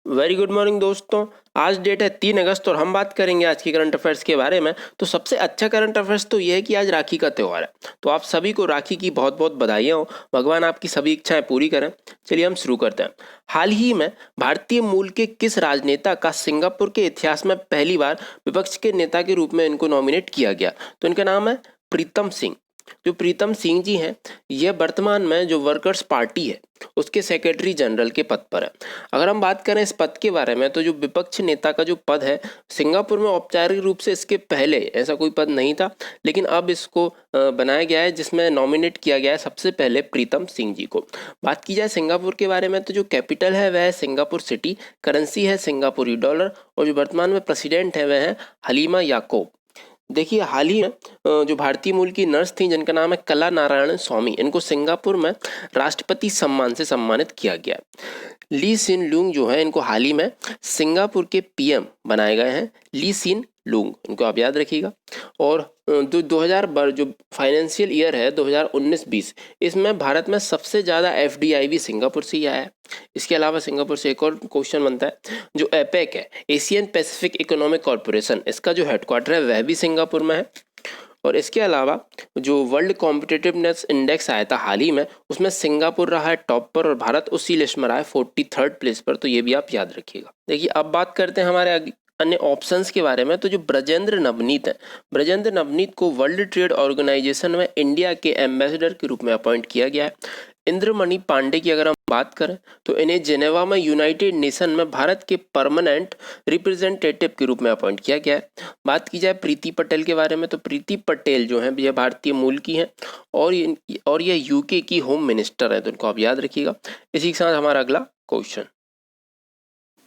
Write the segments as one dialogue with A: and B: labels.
A: Very good morning दोस्तों। आज date है 3 अगस्त और हम बात करेंगे आज की करंट अफेयर्स के बारे में। तो सबसे अच्छा करंट अफेयर्स तो ये है कि आज राखी का त्यौहार है, तो आप सभी को राखी की बहुत बहुत बधाइयाँ हो। भगवान आपकी सभी इच्छाएं पूरी करें। चलिए हम शुरू करते हैं। हाल ही में भारतीय मूल के किस राजनेता का सिंगापुर के इतिहास में पहली बार विपक्ष के नेता के रूप में इनको नॉमिनेट किया गया? तो इनका नाम है प्रीतम सिंह। जो प्रीतम सिंह जी हैं, यह वर्तमान में जो वर्कर्स पार्टी है उसके सेक्रेटरी जनरल के पद पर है। अगर हम बात करें इस पद के बारे में, तो जो विपक्ष नेता का जो पद है सिंगापुर में औपचारिक रूप से इसके पहले ऐसा कोई पद नहीं था, लेकिन अब इसको बनाया गया है, जिसमें नॉमिनेट किया गया है सबसे पहले प्रीतम सिंह जी को। बात की जाए सिंगापुर के बारे में, तो जो कैपिटल है वह है सिंगापुर सिटी, करेंसी है सिंगापुरी डॉलर, और जो वर्तमान में प्रेसिडेंट है वह है हलीमा याकोब। देखिए, हाल ही में जो भारतीय मूल की नर्स थी जिनका नाम है कला नारायण स्वामी, इनको सिंगापुर में राष्ट्रपति सम्मान से सम्मानित किया गया। ली सिन लूंग जो है, इनको हाल ही में सिंगापुर के पीएम बनाए गए हैं। ली सिन लूंग, इनको आप याद रखिएगा। और जो 2000 जो फाइनेंशियल ईयर है 2019-20, इसमें भारत में सबसे ज़्यादा एफडीआई भी सिंगापुर से ही आया है। इसके अलावा सिंगापुर से एक और क्वेश्चन बनता है, जो एपेक है एशियन पैसिफिक इकोनॉमिक कॉरपोरेशन, इसका जो हेडक्वार्टर है वह भी सिंगापुर में है। और इसके अलावा जो वर्ल्ड कॉम्पिटिटिवनेस इंडेक्स आया था हाल ही में, उसमें सिंगापुर रहा है टॉप पर और भारत उसी लिस्ट में रहा है 43rd प्लेस पर, तो ये भी आप याद रखिएगा। देखिए, अब बात करते हैं हमारे अन्य ऑप्शंस के बारे में। तो जो ब्रजेंद्र नवनीत है, ब्रजेंद्र नवनीत को वर्ल्ड ट्रेड ऑर्गेनाइजेशन में इंडिया के एम्बेसडर के रूप में अपॉइंट किया गया है। इंद्रमणि पांडे की अगर हम बात करें, तो इन्हें जेनेवा में यूनाइटेड नेशन में भारत के परमानेंट रिप्रेजेंटेटिव के रूप में अपॉइंट किया गया है। बात की जाए प्रीति पटेल के बारे में, तो प्रीति पटेल जो है यह भारतीय मूल की हैं और ये यूके की होम मिनिस्टर है, तो इनको आप याद रखिएगा। इसी के साथ हमारा अगला क्वेश्चन।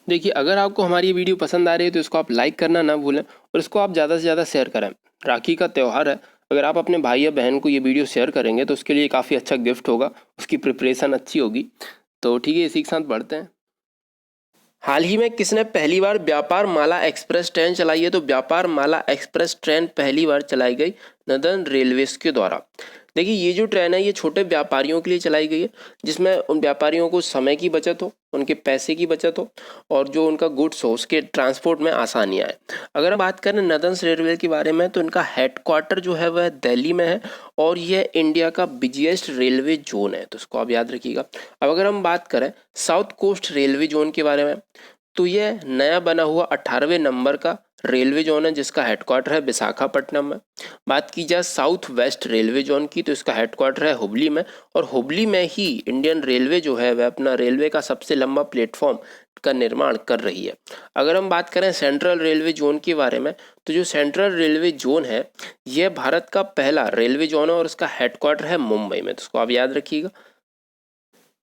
A: देखिए, अगर आपको हमारी ये वीडियो पसंद आ रही है तो इसको आप लाइक करना ना भूलें और इसको आप ज़्यादा से ज़्यादा शेयर करें। राखी का त्यौहार है, अगर आप अपने भाई या बहन को ये वीडियो शेयर करेंगे तो उसके लिए काफ़ी अच्छा गिफ्ट होगा, उसकी प्रिपरेशन अच्छी होगी। तो ठीक है, इसी के साथ बढ़ते हैं। हाल ही में किसने पहली बार व्यापार माला एक्सप्रेस ट्रेन चलाई है? तो व्यापार माला एक्सप्रेस ट्रेन पहली बार चलाई गई नदर्न रेलवेज के द्वारा। देखिए, ये जो ट्रेन है ये छोटे व्यापारियों के लिए चलाई गई है, जिसमें उन व्यापारियों को समय की बचत हो, उनके पैसे की बचत हो और जो उनका गुड्स हो उसके ट्रांसपोर्ट में आसानियाँ आए। अगर हम बात करें नदर्न रेलवे के बारे में, तो इनका हेडक्वार्टर जो है वह दिल्ली में है और यह इंडिया का बिजिएस्ट रेलवे जोन है, तो इसको आप याद रखिएगा। अब अगर हम बात करें साउथ कोस्ट रेलवे जोन के बारे में, तो यह नया बना हुआ 18वें नंबर का रेलवे जोन है जिसका हेडक्वार्टर है विशाखापट्टनम में। बात की जाए साउथ वेस्ट रेलवे जोन की, तो इसका हेडक्वार्टर है हुबली में और हुबली में ही इंडियन रेलवे जो है वह अपना रेलवे का सबसे लंबा प्लेटफॉर्म का निर्माण कर रही है। अगर हम बात करें सेंट्रल रेलवे जोन के बारे में, तो जो सेंट्रल रेलवे जोन है यह भारत का पहला रेलवे जोन है और इसका हेडक्वार्टर है मुंबई में, तो इसको आप याद रखिएगा।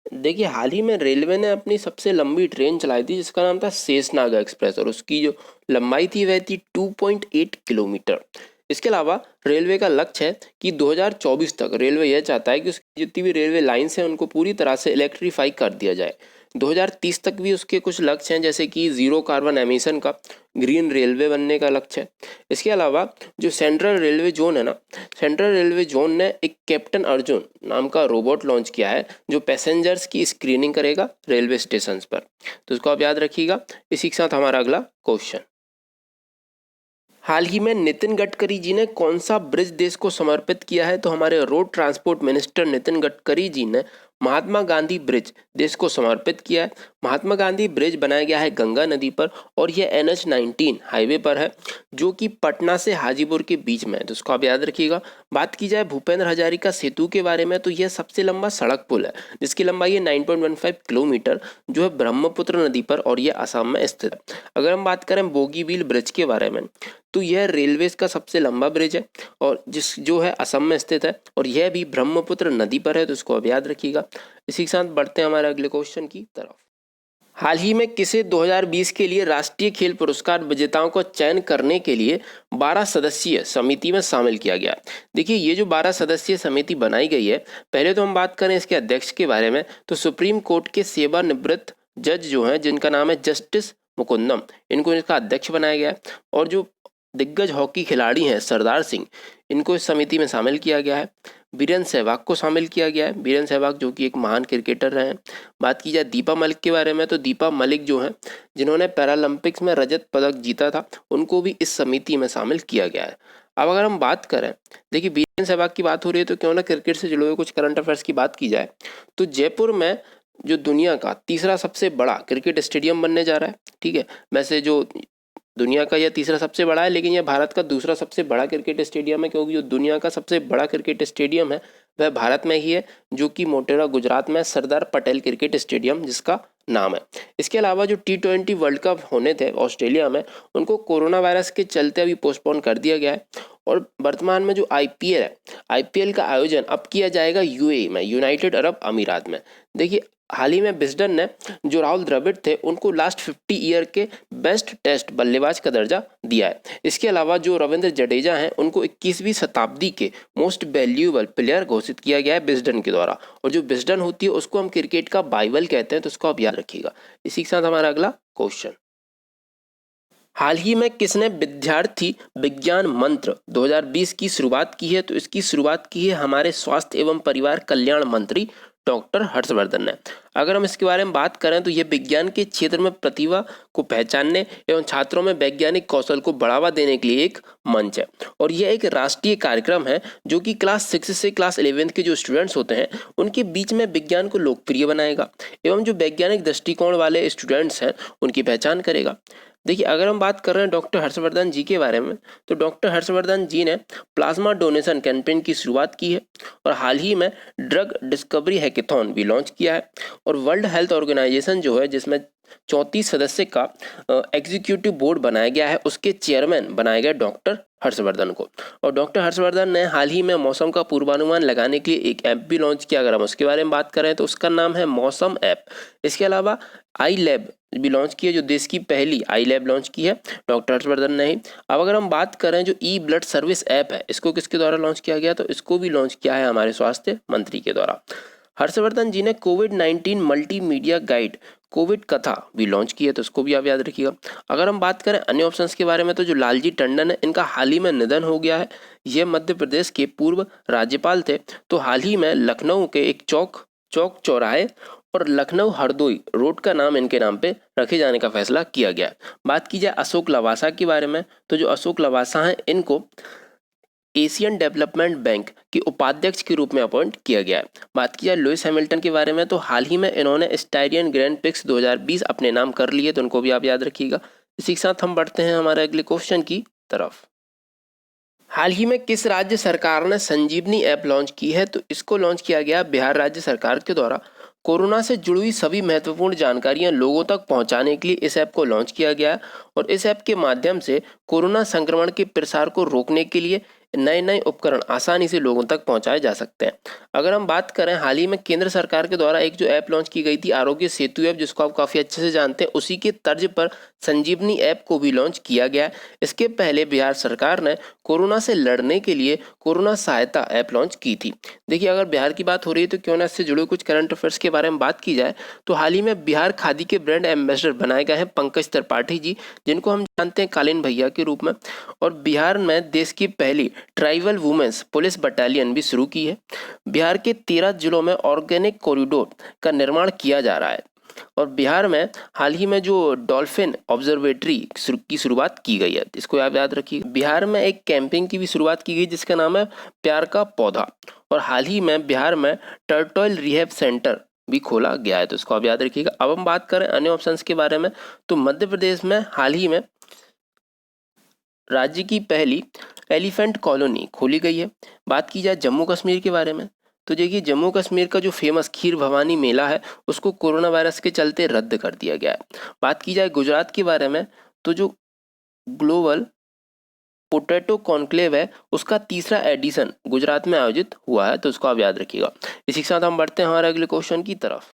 A: देखिए, हाल ही में रेलवे ने अपनी सबसे लंबी ट्रेन चलाई थी जिसका नाम था शेषनाग एक्सप्रेस और उसकी जो लंबाई थी वह थी 2.8 किलोमीटर। इसके अलावा रेलवे का लक्ष्य है कि 2024 तक रेलवे यह चाहता है कि उसकी जितनी भी रेलवे लाइन्स हैं उनको पूरी तरह से इलेक्ट्रीफाई कर दिया जाए। 2030 तक भी उसके कुछ लक्ष्य हैं, जैसे कि जीरो कार्बन एमिशन का, ग्रीन रेलवे बनने का लक्ष्य है। इसके अलावा जो सेंट्रल रेलवे जोन है ना, सेंट्रल रेलवे जोन ने एक कैप्टन अर्जुन नाम का रोबोट लॉन्च किया है जो पैसेंजर्स की स्क्रीनिंग करेगा रेलवे स्टेशन पर, तो इसको आप याद रखिएगा। इसी के साथ हमारा अगला क्वेश्चन। हाल ही में नितिन गडकरी जी ने कौन सा ब्रिज देश को समर्पित किया है? तो हमारे road transport minister Nitin Gadkari ji ने महात्मा गांधी ब्रिज देश को समर्पित किया है। महात्मा गांधी ब्रिज बनाया गया है गंगा नदी पर और यह NH-19 हाईवे पर है जो कि पटना से हाजीपुर के बीच में है, तो इसको आप याद रखिएगा। बात की जाए भूपेंद्र हजारिका सेतु के बारे में, तो यह सबसे लंबा सड़क पुल है जिसकी लंबाई है 9.15 किलोमीटर, जो है ब्रह्मपुत्र नदी पर और यह असम में स्थित है। अगर हम बात करें बोगीबील ब्रिज के बारे में, तो यह रेलवे का सबसे लंबा ब्रिज है और जो है असम में स्थित है और यह भी ब्रह्मपुत्र नदी पर है, तो इसको आप याद रखिएगा। इसी के साथ बढ़ते हैं हमारे अगले क्वेश्चन की तरफ। हाल ही में किसे 2020 के लिए राष्ट्रीय खेल पुरस्कार विजेताओं को चयन करने के लिए 12 सदस्यीय समिति में शामिल किया गया? देखिए, ये जो 12 सदस्यीय समिति बनाई गई है, पहले तो हम बात करें इसके अध्यक्ष के बारे में, तो सुप्रीम कोर्ट के सेवानिवृत्त जज जो हैं जिनका नाम है जस्टिस मुकुंदम, इनको इसका अध्यक्ष बनाया गया है। और जो दिग्गज हॉकी खिलाड़ी हैं सरदार सिंह, इनको इस समिति में शामिल किया गया है। वीरेंद्र सहवाग को शामिल किया गया है। वीरेंद्र सहवाग जो कि एक महान क्रिकेटर रहे हैं। बात की जाए दीपा मलिक के बारे में तो दीपा मलिक जो हैं जिन्होंने पैरालंपिक्स में रजत पदक जीता था, उनको भी इस समिति में शामिल किया गया है। अब अगर हम बात करें, देखिए वीरेंद्र सहवाग की बात हो रही है तो क्यों ना क्रिकेट से जुड़े हुए कुछ करंट अफेयर्स की बात की जाए। तो जयपुर में जो दुनिया का तीसरा सबसे बड़ा क्रिकेट स्टेडियम बनने जा रहा है, ठीक है। वैसे जो दुनिया का यह तीसरा सबसे बड़ा है, लेकिन यह भारत का दूसरा सबसे बड़ा क्रिकेट स्टेडियम है, क्योंकि जो दुनिया का सबसे बड़ा क्रिकेट स्टेडियम है वह भारत में ही है, जो कि मोटेरा गुजरात में सरदार पटेल क्रिकेट स्टेडियम जिसका नाम है। इसके अलावा जो T20 वर्ल्ड कप होने थे ऑस्ट्रेलिया में, उनको कोरोना वायरस के चलते अभी पोस्टपोन कर दिया गया है। और वर्तमान में जो IPL है, IPL का आयोजन अब किया जाएगा UAE में, यूनाइटेड अरब अमीरात में। देखिए हाल ही में विजडन ने जो राहुल द्रविड़ थे उनको लास्ट 50 ईयर के बेस्ट टेस्ट बल्लेबाज का दर्जा दिया है। इसके अलावा जो रविंद्र जडेजा हैं उनको 21वीं शताब्दी के मोस्ट वैल्यूएबल प्लेयर घोषित किया गया है विजडन के द्वारा। और जो विजडन होती है उसको हम क्रिकेट का बाइबल कहते हैं, तो उसको आप याद रखिएगा। इसी के साथ हमारा अगला क्वेश्चन, हाल ही में किसने विद्यार्थी विज्ञान मंत्र 2020 की शुरुआत की है? तो इसकी शुरुआत की है हमारे स्वास्थ्य एवं परिवार कल्याण मंत्री डॉक्टर हर्षवर्धन ने। अगर हम इसके बारे में बात करें तो यह विज्ञान के क्षेत्र में प्रतिभा को पहचानने एवं छात्रों में वैज्ञानिक कौशल को बढ़ावा देने के लिए एक मंच है। और यह एक राष्ट्रीय कार्यक्रम है जो कि क्लास 6 से क्लास 11 के जो स्टूडेंट्स होते हैं उनके बीच में विज्ञान को लोकप्रिय बनाएगा एवं जो वैज्ञानिक दृष्टिकोण वाले स्टूडेंट्स हैं उनकी पहचान करेगा। देखिए अगर हम बात कर रहे हैं डॉक्टर हर्षवर्धन जी के बारे में, तो डॉक्टर हर्षवर्धन जी ने प्लाज्मा डोनेशन कैंपेन की शुरुआत की है और हाल ही में ड्रग डिस्कवरी हैकेथॉन भी लॉन्च किया है। और वर्ल्ड हेल्थ ऑर्गेनाइजेशन जो है जिसमें 34 सदस्य का एग्जीक्यूटिव बोर्ड बनाया गया है, उसके चेयरमैन बनाए गए डॉक्टर हर्षवर्धन को। और डॉक्टर हर्षवर्धन ने हाल ही में मौसम का पूर्वानुमान लगाने के लिए एक ऐप भी लॉन्च किया। अगर हम उसके बारे में बात करें तो उसका नाम है मौसम ऐप। इसके अलावा आई लैब भी लॉन्च की है, जो देश की पहली आई लैब लॉन्च की है डॉक्टर हर्षवर्धन ने ही। अब अगर हम बात करें जो ई ब्लड सर्विस ऐप है, इसको किसके द्वारा लॉन्च किया गया? तो इसको भी लॉन्च किया है हमारे स्वास्थ्य मंत्री के द्वारा। हर्षवर्धन जी ने कोविड-19 मल्टीमीडिया गाइड कोविड कथा भी लॉन्च की है, तो इसको भी आप याद रखिएगा। अगर हम बात करें अन्य ऑप्शंस के बारे में तो जो लालजी टंडन है इनका हाल ही में निधन हो गया है। ये मध्य प्रदेश के पूर्व राज्यपाल थे। तो हाल ही में लखनऊ के एक चौक चौराहे और लखनऊ हरदोई रोड का नाम इनके नाम पे रखे जाने का फैसला किया गया। बात की जाए अशोक लवासा के बारे में, तो जो अशोक लवासा हैं इनको एशियन डेवलपमेंट बैंक के उपाध्यक्ष के रूप में अपॉइंट किया गया है। बात की जाए लुइस हैमिल्टन के बारे में, तो हाल ही में इन्होंने स्टाइरियन ग्रैंड प्रिक्स 2020 अपने नाम कर लिए, तो उनको भी आप याद रखिएगा। इसी के साथ हम बढ़ते हैं हमारे अगले क्वेश्चन की तरफ। हाल ही में किस राज्य सरकार ने संजीवनी ऐप लॉन्च की है? तो इसको लॉन्च किया गया बिहार राज्य सरकार के द्वारा। कोरोना से जुड़ी हुई सभी महत्वपूर्ण जानकारियां लोगों तक पहुंचाने के लिए इस ऐप को लॉन्च किया गया है। और इस ऐप के माध्यम से कोरोना संक्रमण के प्रसार को रोकने के लिए नए उपकरण आसानी से लोगों तक पहुंचाए जा सकते हैं। अगर हम बात करें, हाल ही में केंद्र सरकार के द्वारा एक जो ऐप लॉन्च की गई थी आरोग्य सेतु ऐप, जिसको आप काफ़ी अच्छे से जानते हैं, उसी के तर्ज पर संजीवनी ऐप को भी लॉन्च किया गया है। इसके पहले बिहार सरकार ने कोरोना से लड़ने के लिए कोरोना सहायता ऐप लॉन्च की थी। देखिए अगर बिहार की बात हो रही है तो क्यों ना इससे जुड़े कुछ करंट अफेयर्स के बारे में बात की जाए। तो हाल ही में बिहार खादी के ब्रांड एम्बेसडर बनाए गए हैं पंकज त्रिपाठी जी, जिनको हम जानते हैं कालीन भैया के रूप में। और बिहार में देश की पहली ट्राइबल वुमेन्स पुलिस बटालियन भी शुरू की है। बिहार के 13 जिलों में ऑर्गेनिक कॉरिडोर का निर्माण किया जा रहा है। और बिहार में हाल ही में जो डॉल्फिन ऑब्जर्वेटरी की शुरुआत की गई है, इसको आप याद रखिए। बिहार में एक कैंपिंग की भी शुरुआत की गई जिसका नाम है प्यार का पौधा। और हाल ही में बिहार में टर्टल रिहैब सेंटर भी खोला गया है, तो इसको आप याद रखिएगा। अब हम बात करें अन्य ऑप्शंस के बारे में, तो मध्य प्रदेश में हाल ही में राज्य की पहली एलिफेंट कॉलोनी खोली गई है। बात की जाए जम्मू कश्मीर के बारे में, तो देखिए जम्मू कश्मीर का जो फेमस खीर भवानी मेला है उसको कोरोना वायरस के चलते रद्द कर दिया गया है। बात की जाए गुजरात के बारे में, तो जो ग्लोबल पोटैटो कॉन्क्लेव है उसका तीसरा एडिशन गुजरात में आयोजित हुआ है, तो उसको आप याद रखिएगा। इसी के साथ हम बढ़ते हैं हमारे अगले क्वेश्चन की तरफ।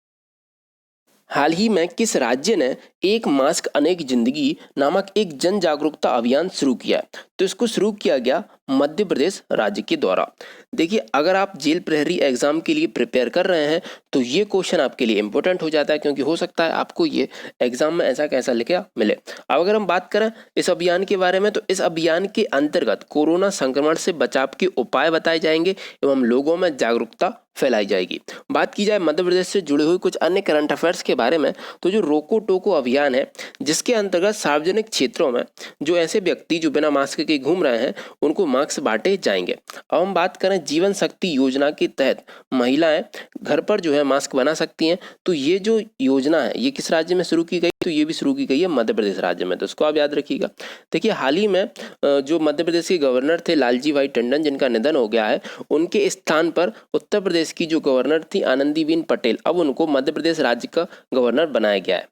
A: हाल ही में किस राज्य ने एक मास्क अनेक जिंदगी नामक एक जन जागरूकता अभियान शुरू किया है। तो इसको शुरू किया गया मध्य प्रदेश राज्य के द्वारा। देखिए, अगर आप जेल प्रहरी एग्जाम के लिए प्रिपेयर कर रहे हैं तो ये क्वेश्चन आपके लिए इंपॉर्टेंट हो जाता है, क्योंकि हो सकता है आपको ये एग्जाम में ऐसा कैसा लिखा मिले। अब अगर हम बात करें इस अभियान के बारे में, तो इस अभियान के अंतर्गत कोरोना संक्रमण से बचाव के उपाय बताए जाएंगे एवं लोगों में जागरूकता फैलाई जाएगी। बात की जाए मध्य प्रदेश से जुड़े हुए कुछ अन्य करंट अफेयर्स के बारे में, तो जो रोको टोको अभियान है, जिसके अंतर्गत सार्वजनिक क्षेत्रों में जो ऐसे व्यक्ति जो बिना मास्क के घूम रहे हैं उनको मास्क बांटे जाएंगे। अब हम बात करें जीवन शक्ति योजना के तहत महिलाएं घर पर जो है मास्क बना सकती हैं। तो ये जो योजना है ये किस राज्य में शुरू की गई? तो ये भी शुरू की गई है मध्य प्रदेश राज्य में, तो इसको आप याद रखिएगा। देखिए, हाल ही में जो मध्य प्रदेश के गवर्नर थे लालजी भाई टंडन, जिनका निधन हो गया है, उनके स्थान पर उत्तर प्रदेश की जो गवर्नर थी आनंदीबेन पटेल, अब उनको मध्य प्रदेश राज्य का गवर्नर बनाया गया है।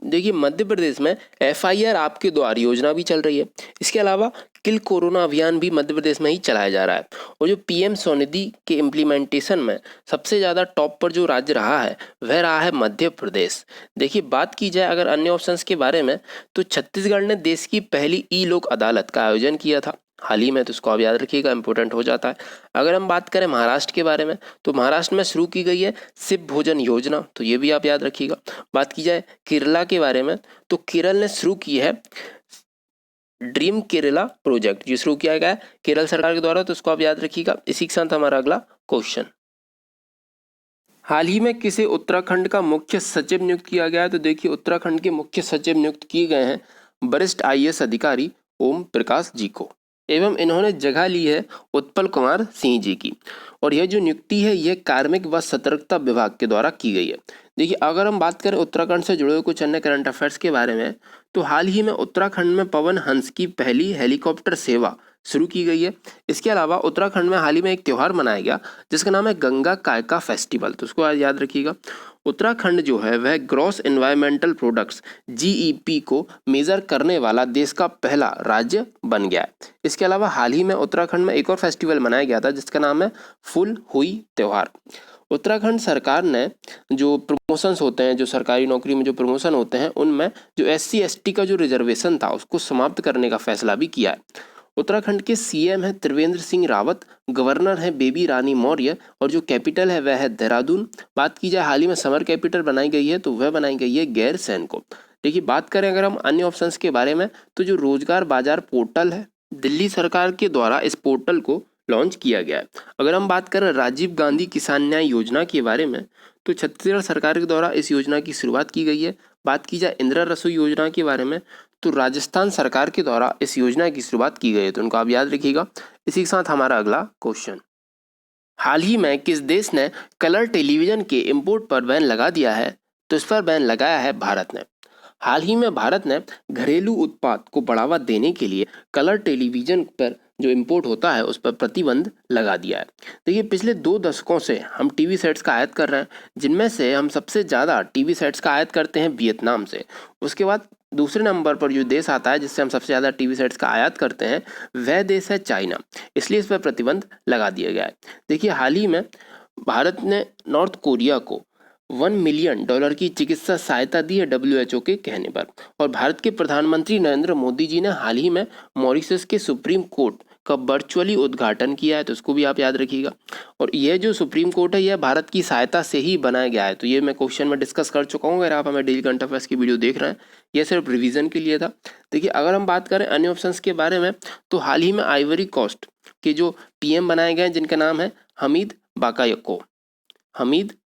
A: देखिए, मध्य प्रदेश में FIR आपके द्वार योजना भी चल रही है। इसके अलावा किल कोरोना अभियान भी मध्य प्रदेश में ही चलाया जा रहा है। और जो PM स्वनिधि के इम्प्लीमेंटेशन में सबसे ज़्यादा टॉप पर जो राज्य रहा है वह रहा है मध्य प्रदेश। देखिए, बात की जाए अगर अन्य ऑप्शंस के बारे में, तो छत्तीसगढ़ ने देश की पहली लोक अदालत का आयोजन किया था हाल ही में, तो इसको आप याद रखिएगा, इंपॉर्टेंट हो जाता है। अगर हम बात करें महाराष्ट्र के बारे में, तो महाराष्ट्र में शुरू की गई है शिव भोजन योजना, तो ये भी आप याद रखिएगा। बात की जाए केरला के बारे में, तो केरल ने शुरू की है ड्रीम केरला प्रोजेक्ट, ये शुरू किया गया है केरल सरकार के द्वारा, तो इसको आप याद रखिएगा। इसी के साथ हमारा अगला क्वेश्चन, हाल ही में किसे उत्तराखंड का मुख्य सचिव नियुक्त किया गया है? तो देखिए, उत्तराखंड के मुख्य सचिव नियुक्त किए गए हैं वरिष्ठ IAS अधिकारी ओम प्रकाश जी को, एवं इन्होंने जगह ली है उत्पल कुमार सिंह जी की। और यह जो नियुक्ति है यह कार्मिक व सतर्कता विभाग के द्वारा की गई है। देखिए, अगर हम बात करें उत्तराखंड से जुड़े हुए कुछ अन्य करंट अफेयर्स के बारे में, तो हाल ही में उत्तराखंड में पवन हंस की पहली हेलीकॉप्टर सेवा शुरू की गई है। इसके अलावा उत्तराखंड में हाल ही में एक त्यौहार मनाया गया जिसका नाम है गंगा कायका फेस्टिवल, तो उसको याद रखिएगा। उत्तराखंड जो है वह ग्रॉस एनवायरमेंटल प्रोडक्ट्स GEP को मेजर करने वाला देश का पहला राज्य बन गया है। इसके अलावा हाल ही में उत्तराखंड में एक और फेस्टिवल मनाया गया था जिसका नाम है फुल हुई त्योहार। उत्तराखंड सरकार ने जो प्रमोशंस होते हैं, जो सरकारी नौकरी में जो प्रमोशन होते हैं, उनमें जो SC ST का जो रिजर्वेशन था उसको समाप्त करने का फैसला भी किया है। उत्तराखंड के CM है त्रिवेंद्र सिंह रावत, गवर्नर है बेबी रानी मौर्य, और जो कैपिटल है वह है देहरादून। बात की जाए हाल ही में समर कैपिटल बनाई गई है, तो वह बनाई गई है गैरसैंण को। देखिए, बात करें अगर हम अन्य ऑप्शंस के बारे में, तो जो रोजगार बाजार पोर्टल है, दिल्ली सरकार के द्वारा इस पोर्टल को लॉन्च किया गया है। अगर हम बात करें राजीव गांधी किसान न्याय योजना के बारे में, तो छत्तीसगढ़ सरकार के द्वारा इस योजना की शुरुआत की गई है। बात की जाए इंदिरा रसोई योजना के बारे में, तो राजस्थान सरकार के द्वारा इस योजना की शुरुआत की गई है, तो उनको आप याद रखिएगा। इसी के साथ हमारा अगला क्वेश्चन, हाल ही में किस देश ने कलर टेलीविजन के इंपोर्ट पर बैन लगा दिया है? तो इस पर बैन लगाया है भारत ने। हाल ही में भारत ने घरेलू उत्पाद को बढ़ावा देने के लिए कलर टेलीविजन पर जो इंपोर्ट होता है उस पर प्रतिबंध लगा दिया है। देखिए, पिछले 2 दशकों से हम टीवी सेट्स का आयात कर रहे हैं, जिनमें से हम सबसे ज़्यादा टीवी सेट्स का आयात करते हैं वियतनाम से। उसके बाद दूसरे नंबर पर जो देश आता है जिससे हम सबसे ज़्यादा टीवी सेट्स का आयात करते हैं वह देश है चाइना, इसलिए इस पर प्रतिबंध लगा दिया गया है। देखिए, हाल ही में भारत ने नॉर्थ कोरिया को $1 मिलियन की चिकित्सा सहायता दी है WHO के कहने पर। और भारत के प्रधानमंत्री नरेंद्र मोदी जी ने हाल ही में मॉरिशस के सुप्रीम कोर्ट का वर्चुअली उद्घाटन किया है, तो इसको भी आप याद रखिएगा। और यह जो सुप्रीम कोर्ट है यह भारत की सहायता से ही बनाया गया है, तो ये मैं क्वेश्चन में डिस्कस कर चुका हूँ। अगर आप हमें डेली करंट अफेयर्स की वीडियो देख रहे हैं, यह सिर्फ रिवीजन के लिए था। देखिए, अगर हम बात करें अन्य ऑप्शंस के बारे में, तो हाल ही में आइवरी कोस्ट के जो PM बनाए गए हैं जिनका नाम है हमीद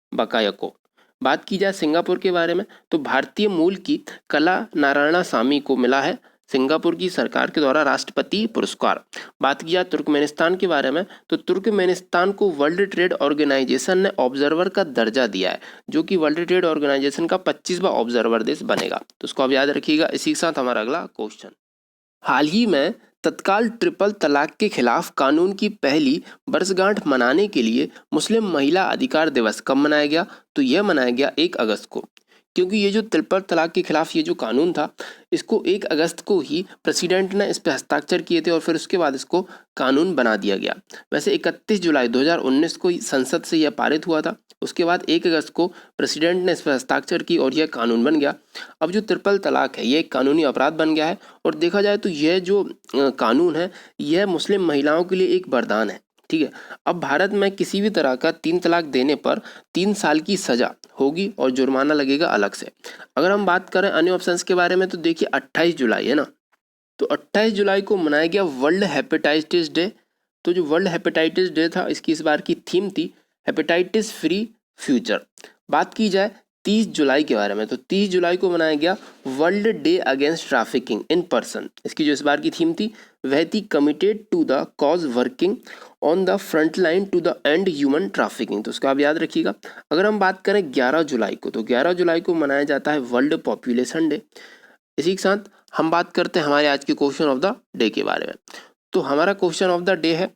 A: बाकायको। बात की जाए सिंगापुर के बारे में, तो भारतीय मूल की कला नारायणासामी को मिला है सिंगापुर की सरकार के द्वारा राष्ट्रपति पुरस्कार। बात की जाए तुर्कमेनिस्तान के बारे में, तो तुर्कमेनिस्तान को वर्ल्ड ट्रेड ऑर्गेनाइजेशन ने ऑब्जर्वर का दर्जा दिया है, जो कि वर्ल्ड ट्रेड ऑर्गेनाइजेशन का 25वां ऑब्जर्वर देश बनेगा, तो उसको आप याद रखिएगा। इसी के साथ हमारा अगला क्वेश्चन, हाल ही में तत्काल ट्रिपल तलाक के खिलाफ कानून की पहली वर्षगांठ मनाने के लिए मुस्लिम महिला अधिकार दिवस कब मनाया गया? तो यह मनाया गया 1 अगस्त को। क्योंकि ये जो ट्रिपल तलाक के खिलाफ ये जो कानून था, इसको 1 अगस्त को ही प्रेसिडेंट ने इस पे हस्ताक्षर किए थे और फिर उसके बाद इसको कानून बना दिया गया। वैसे 31 जुलाई 2019 को संसद से यह पारित हुआ था। उसके बाद 1 अगस्त को प्रेसिडेंट ने इस पर हस्ताक्षर की और यह कानून बन गया। अब जो ट्रिपल तलाक है ये एक कानूनी अपराध बन गया है और देखा जाए तो यह जो कानून है यह मुस्लिम महिलाओं के लिए एक वरदान है। ठीक है, अब भारत में किसी भी तरह का 3 तलाक देने पर 3 साल की सजा होगी और जुर्माना लगेगा अलग से। अगर हम बात करें अन्य ऑप्शंस के बारे में तो देखिए 28 जुलाई है ना, तो 28 जुलाई को मनाया गया वर्ल्ड हेपेटाइटिस डे। तो जो वर्ल्ड हेपेटाइटिस डे था इसकी इस बार की थीम थी हेपेटाइटिस फ्री फ्यूचर। बात की जाए 30 जुलाई के बारे में तो 30 जुलाई को मनाया गया world day against trafficking in person. इसकी जो इस बार की थीम थी वह थी committed to the cause working on the front line to the end human trafficking, तो उसको आप याद रखिएगा। अगर हम बात करें 11 जुलाई को तो 11 जुलाई को मनाया जाता है वर्ल्ड पॉपुलेशन डे। इसी के साथ हम बात करते हैं हमारे आज के क्वेश्चन ऑफ द डे के बारे में। तो हमारा क्वेश्चन ऑफ द डे है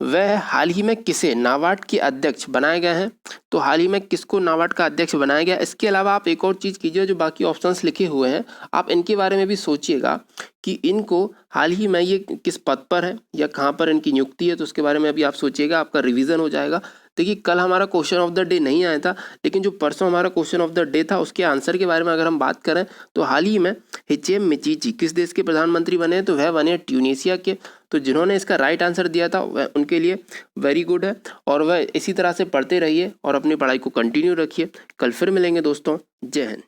A: वह हाल ही में किसे नाबार्ड के अध्यक्ष बनाए गए हैं। तो हाल ही में किसको नाबार्ड का अध्यक्ष बनाया गया। इसके अलावा आप एक और चीज़ कीजिए, जो बाकी ऑप्शंस लिखे हुए हैं आप इनके बारे में भी सोचिएगा कि इनको हाल ही में ये किस पद पर है या कहाँ पर इनकी नियुक्ति है, तो उसके बारे में अभी आप सोचिएगा, आपका रिवीजन हो जाएगा। देखिए कल हमारा क्वेश्चन ऑफ द डे नहीं आया था, लेकिन जो परसों हमारा क्वेश्चन ऑफ द डे था उसके आंसर के बारे में अगर हम बात करें तो हाल ही में हिचेम मिचीची किस देश के प्रधानमंत्री बने, तो वह बने ट्यूनीशिया के। तो जिन्होंने इसका राइट आंसर दिया था वह उनके लिए वेरी गुड है और वह इसी तरह से पढ़ते रहिए और अपनी पढ़ाई को कंटिन्यू रखिए। कल फिर मिलेंगे दोस्तों, जय हिंद।